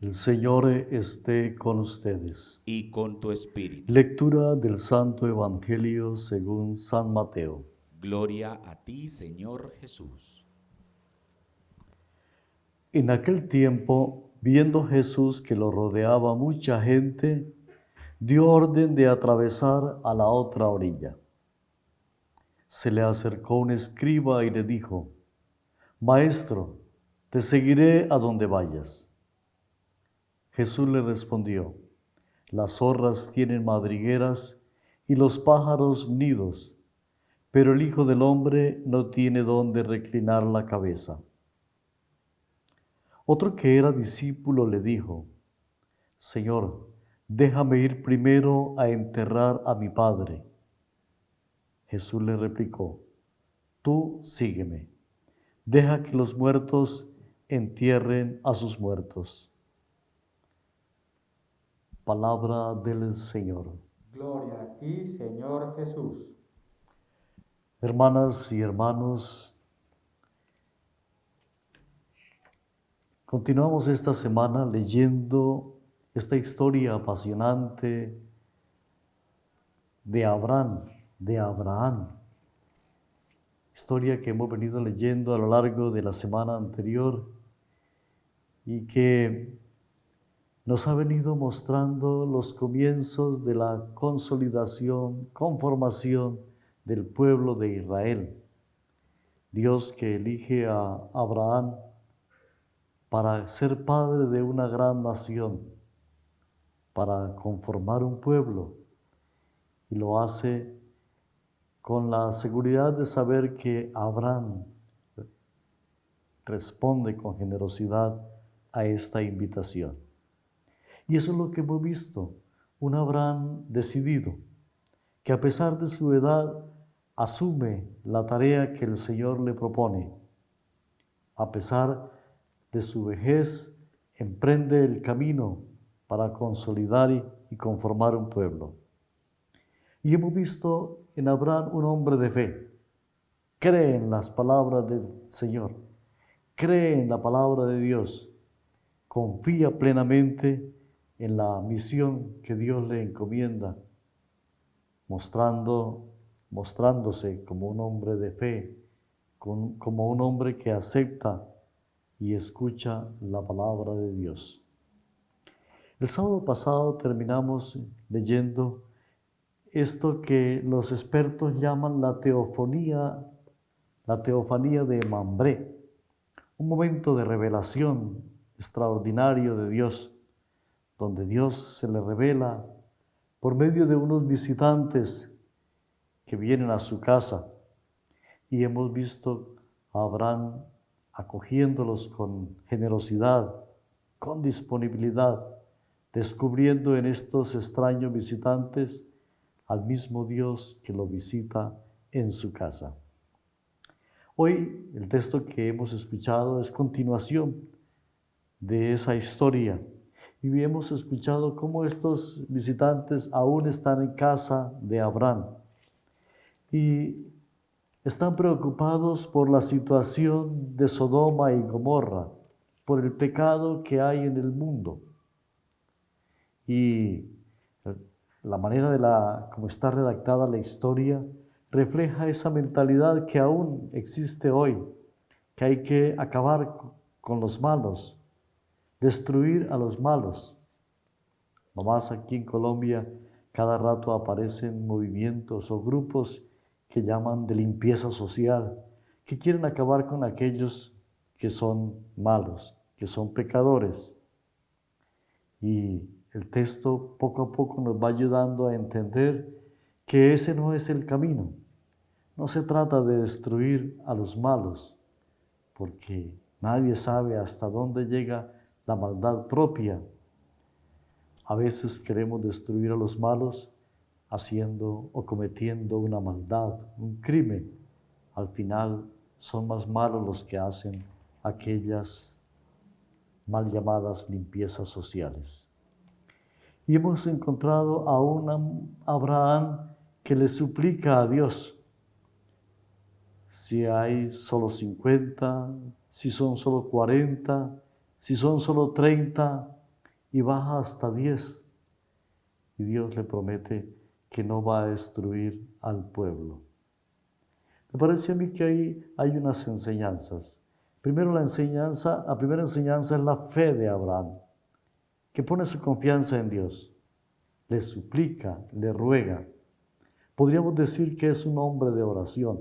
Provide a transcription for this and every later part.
El Señor esté con ustedes. y con tu espíritu. Lectura del Santo Evangelio según San Mateo. Gloria a ti, Señor Jesús. En aquel tiempo, viendo Jesús que lo rodeaba mucha gente, dio orden de atravesar a la otra orilla. Se le acercó un escriba y le dijo: Maestro, te seguiré a donde vayas. Jesús le respondió: Las zorras tienen madrigueras y los pájaros nidos, pero el Hijo del Hombre no tiene dónde reclinar la cabeza. Otro que era discípulo le dijo: Señor, déjame ir primero a enterrar a mi padre. Jesús le replicó: Tú sígueme, deja que los muertos entierren a sus muertos. Palabra del Señor. Gloria a ti, Señor Jesús. Hermanas y hermanos, continuamos esta semana leyendo esta historia apasionante de Abraham, historia que hemos venido leyendo a lo largo de la semana anterior y que nos ha venido mostrando los comienzos de la consolidación, conformación del pueblo de Israel. Dios que elige a Abraham para ser padre de una gran nación, para conformar un pueblo, y lo hace con la seguridad de saber que Abraham responde con generosidad a esta invitación. Y eso es lo que hemos visto, un Abraham decidido, que a pesar de su edad asume la tarea que el Señor le propone. A pesar de su vejez, emprende el camino para consolidar y conformar un pueblo. Y hemos visto en Abraham un hombre de fe. Cree en las palabras del Señor, cree en la palabra de Dios, confía plenamente en la misión que Dios le encomienda, mostrándose como un hombre de fe, como un hombre que acepta y escucha la palabra de Dios. El sábado pasado terminamos leyendo esto que los expertos llaman la teofanía de Mambré, un momento de revelación extraordinario de Dios, donde Dios se le revela por medio de unos visitantes que vienen a su casa, y hemos visto a Abraham acogiéndolos con generosidad, con disponibilidad, descubriendo en estos extraños visitantes al mismo Dios que lo visita en su casa. Hoy el texto que hemos escuchado es continuación de esa historia, y hemos escuchado cómo estos visitantes aún están en casa de Abraham y están preocupados por la situación de Sodoma y Gomorra, por el pecado que hay en el mundo. Y la manera como está redactada la historia refleja esa mentalidad que aún existe hoy, que hay que acabar con los malos, destruir a los malos. Nomás aquí en Colombia cada rato aparecen movimientos o grupos que llaman de limpieza social, que quieren acabar con aquellos que son malos, que son pecadores. Y el texto poco a poco nos va ayudando a entender que ese no es el camino. No se trata de destruir a los malos, porque nadie sabe hasta dónde llega la maldad propia. A veces queremos destruir a los malos haciendo o cometiendo una maldad, un crimen. Al final son más malos los que hacen aquellas mal llamadas limpiezas sociales. Y hemos encontrado a un Abraham que le suplica a Dios: si hay solo 50, si son solo 40, si son solo 30, y baja hasta 10. Y Dios le promete que no va a destruir al pueblo. Me parece a mí que ahí hay unas enseñanzas. Primero la primera enseñanza es la fe de Abraham, que pone su confianza en Dios, le suplica, le ruega. Podríamos decir que es un hombre de oración,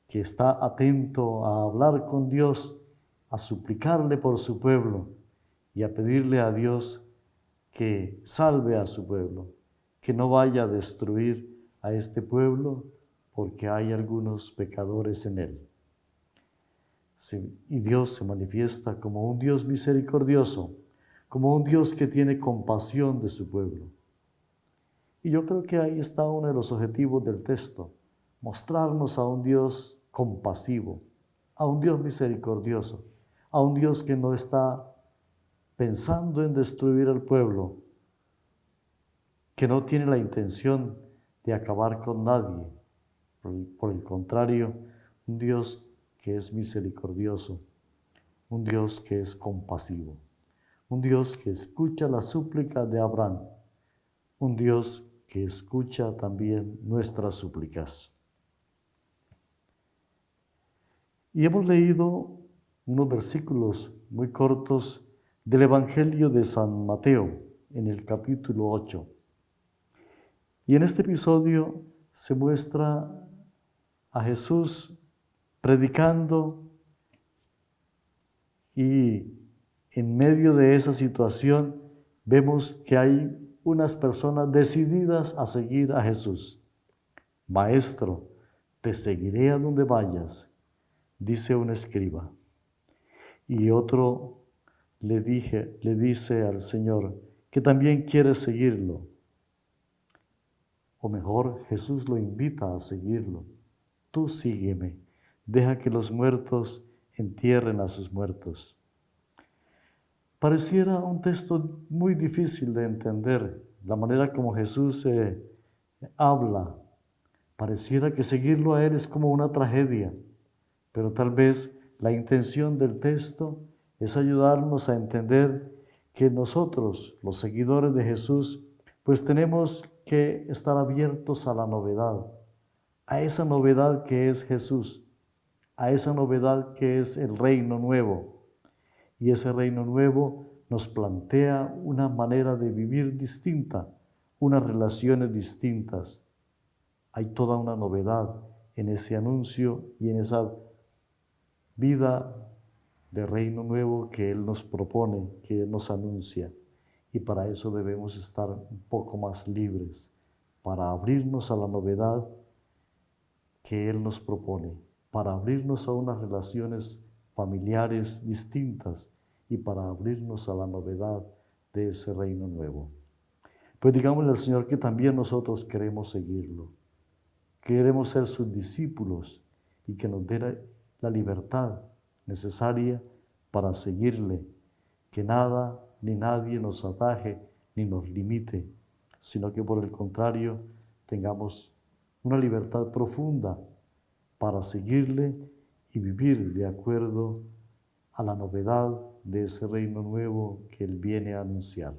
que está atento a hablar con Dios, a suplicarle por su pueblo y a pedirle a Dios que salve a su pueblo, que no vaya a destruir a este pueblo porque hay algunos pecadores en él. Y Dios se manifiesta como un Dios misericordioso, como un Dios que tiene compasión de su pueblo. Y yo creo que ahí está uno de los objetivos del texto, mostrarnos a un Dios compasivo, a un Dios misericordioso, a un Dios que no está pensando en destruir al pueblo, que no tiene la intención de acabar con nadie. Por el contrario, un Dios que es misericordioso, un Dios que es compasivo, un Dios que escucha la súplica de Abraham, un Dios que escucha también nuestras súplicas. Y hemos leído unos versículos muy cortos del Evangelio de San Mateo, en el capítulo 8. Y en este episodio se muestra a Jesús predicando y en medio de esa situación vemos que hay unas personas decididas a seguir a Jesús. Maestro, te seguiré a donde vayas, dice un escriba. Y otro le dice al Señor que también quiere seguirlo. O mejor, Jesús lo invita a seguirlo. Tú sígueme, deja que los muertos entierren a sus muertos. Pareciera un texto muy difícil de entender, la manera como Jesús habla. Pareciera que seguirlo a Él es como una tragedia, pero tal vez la intención del texto es ayudarnos a entender que nosotros, los seguidores de Jesús, pues tenemos que estar abiertos a la novedad, a esa novedad que es Jesús, a esa novedad que es el reino nuevo. Y ese reino nuevo nos plantea una manera de vivir distinta, unas relaciones distintas. Hay toda una novedad en ese anuncio y en esa vida de reino nuevo que Él nos propone, que Él nos anuncia. Y para eso debemos estar un poco más libres, para abrirnos a la novedad que Él nos propone, para abrirnos a unas relaciones familiares distintas y para abrirnos a la novedad de ese reino nuevo. Pues digámosle al Señor que también nosotros queremos seguirlo, queremos ser sus discípulos y que nos dé la libertad necesaria para seguirle, que nada ni nadie nos ataje ni nos limite, sino que por el contrario tengamos una libertad profunda para seguirle y vivir de acuerdo a la novedad de ese reino nuevo que Él viene a anunciar.